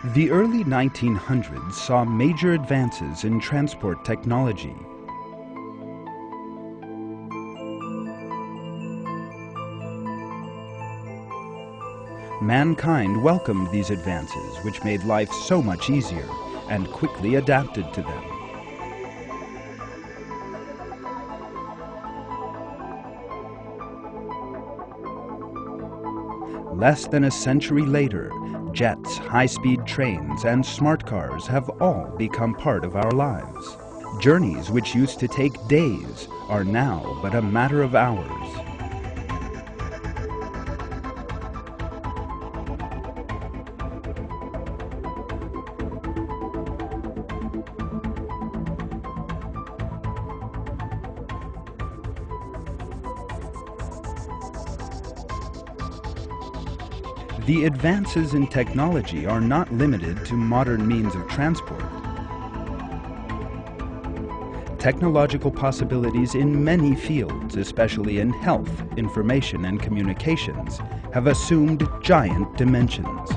The early 1900s saw major advances in transport technology. Mankind welcomed these advances, which made life so much easier, and quickly adapted to them. Less than a century later, jets, high-speed trains, and smart cars have all become part of our lives. Journeys which used to take days are now but a matter of hours. The advances in technology are not limited to modern means of transport. Technological possibilities in many fields, especially in health, information, and communications, have assumed giant dimensions.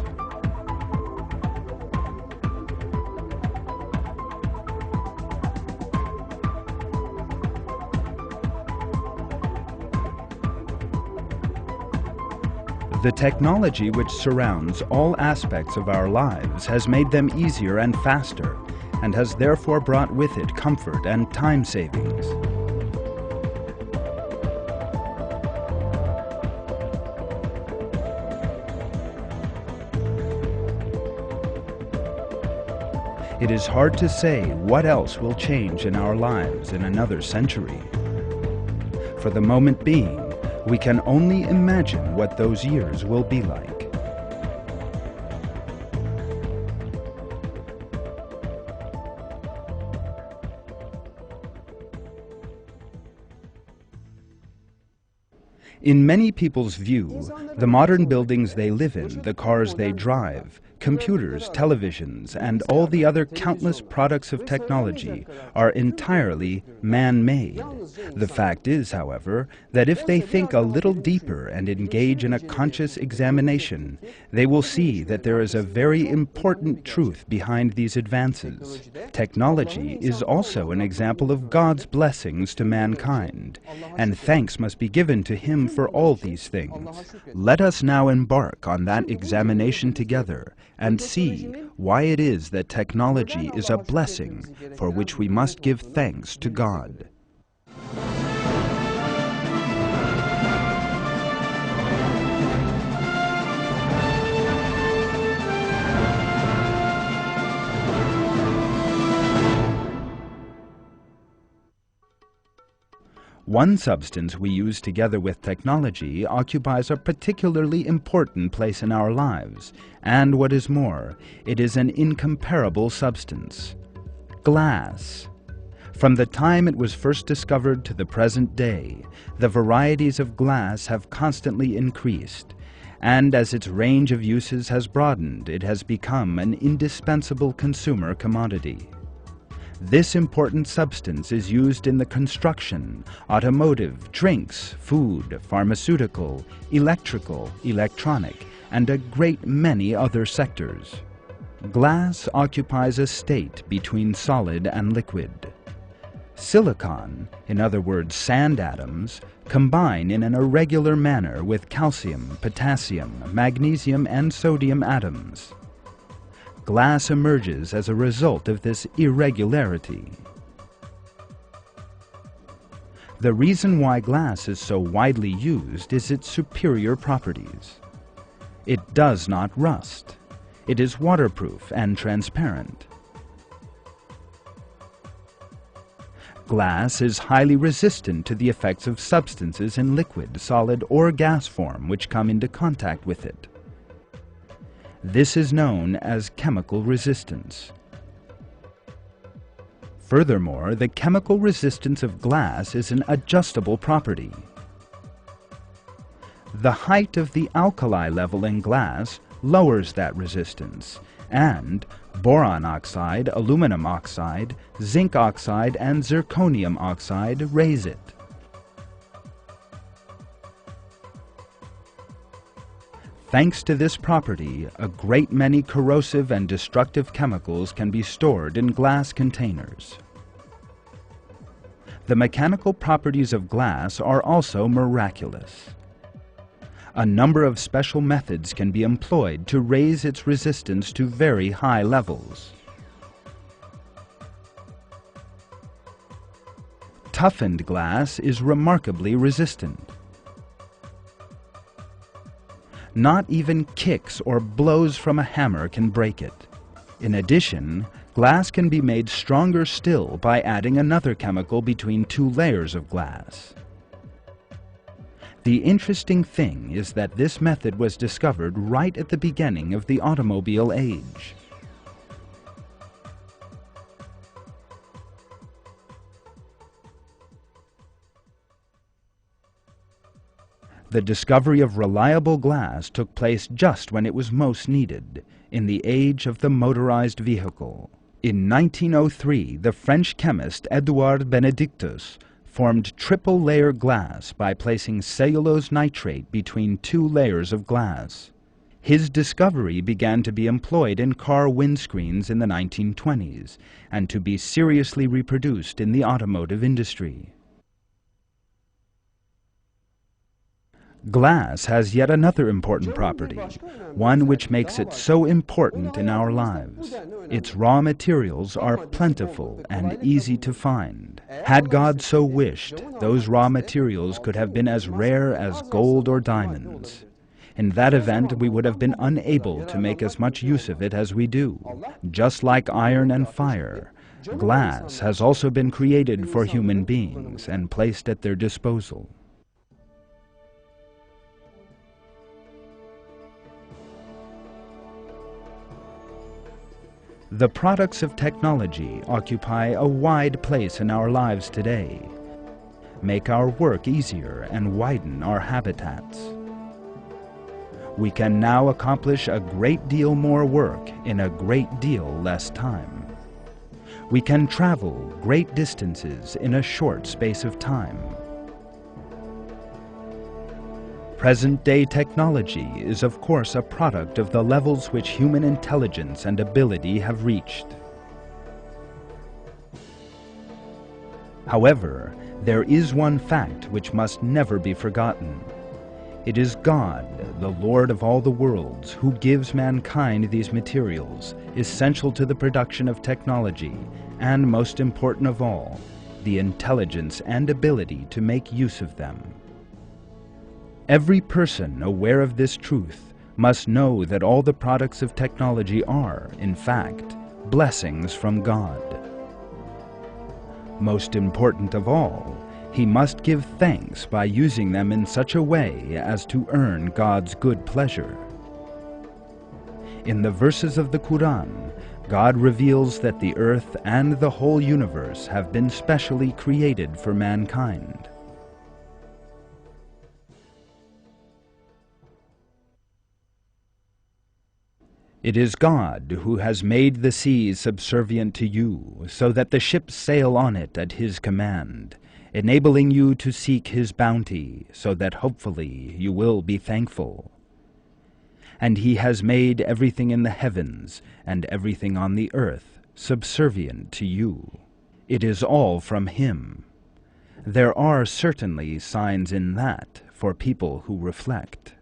The technology which surrounds all aspects of our lives has made them easier and faster, and has therefore brought with it comfort and time savings. It is hard to say what else will change in our lives in another century. For the moment being, we can only imagine what those years will be like. In many people's view, the modern buildings they live in, the cars they drive, computers, televisions, and all the other countless products of technology are entirely man-made. The fact is, however, that if they think a little deeper and engage in a conscious examination, they will see that there is a very important truth behind these advances. Technology is also an example of God's blessings to mankind, and thanks must be given to Him for all these things. Let us now embark on that examination together and see why it is that technology is a blessing for which we must give thanks to God. One substance we use together with technology occupies a particularly important place in our lives, and what is more, it is an incomparable substance: glass. From the time it was first discovered to the present day, the varieties of glass have constantly increased, and as its range of uses has broadened, it has become an indispensable consumer commodity. This important substance is used in the construction, automotive, drinks, food, pharmaceutical, electrical, electronic, and a great many other sectors. Glass occupies a state between solid and liquid. Silicon, in other words sand atoms, combine in an irregular manner with calcium, potassium, magnesium, and sodium atoms. Glass emerges as a result of this irregularity. The reason why glass is so widely used is its superior properties. It does not rust. It is waterproof and transparent. Glass is highly resistant to the effects of substances in liquid, solid, or gas form which come into contact with it. This is known as chemical resistance. Furthermore, the chemical resistance of glass is an adjustable property. The height of the alkali level in glass lowers that resistance, and boron oxide, aluminum oxide, zinc oxide, and zirconium oxide raise it. Thanks to this property, a great many corrosive and destructive chemicals can be stored in glass containers. The mechanical properties of glass are also miraculous. A number of special methods can be employed to raise its resistance to very high levels. Toughened glass is remarkably resistant. Not even kicks or blows from a hammer can break it. In addition, glass can be made stronger still by adding another chemical between two layers of glass. The interesting thing is that this method was discovered right at the beginning of the automobile age. The discovery of reliable glass took place just when it was most needed, in the age of the motorized vehicle. In 1903, the French chemist Edouard Benedictus formed triple-layer glass by placing cellulose nitrate between two layers of glass. His discovery began to be employed in car windscreens in the 1920s and to be seriously reproduced in the automotive industry. Glass has yet another important property, one which makes it so important in our lives. Its raw materials are plentiful and easy to find. Had God so wished, those raw materials could have been as rare as gold or diamonds. In that event, we would have been unable to make as much use of it as we do. Just like iron and fire, glass has also been created for human beings and placed at their disposal. The products of technology occupy a wide place in our lives today, make our work easier, and widen our habitats. We can now accomplish a great deal more work in a great deal less time. We can travel great distances in a short space of time. Present-day technology is, of course, a product of the levels which human intelligence and ability have reached. However, there is one fact which must never be forgotten. It is God, the Lord of all the worlds, who gives mankind these materials, essential to the production of technology, and most important of all, the intelligence and ability to make use of them. Every person aware of this truth must know that all the products of technology are, in fact, blessings from God. Most important of all, he must give thanks by using them in such a way as to earn God's good pleasure. In the verses of the Qur'an, God reveals that the earth and the whole universe have been specially created for mankind. It is God who has made the seas subservient to you, so that the ships sail on it at His command, enabling you to seek His bounty, so that hopefully you will be thankful. And He has made everything in the heavens and everything on the earth subservient to you. It is all from Him. There are certainly signs in that for people who reflect.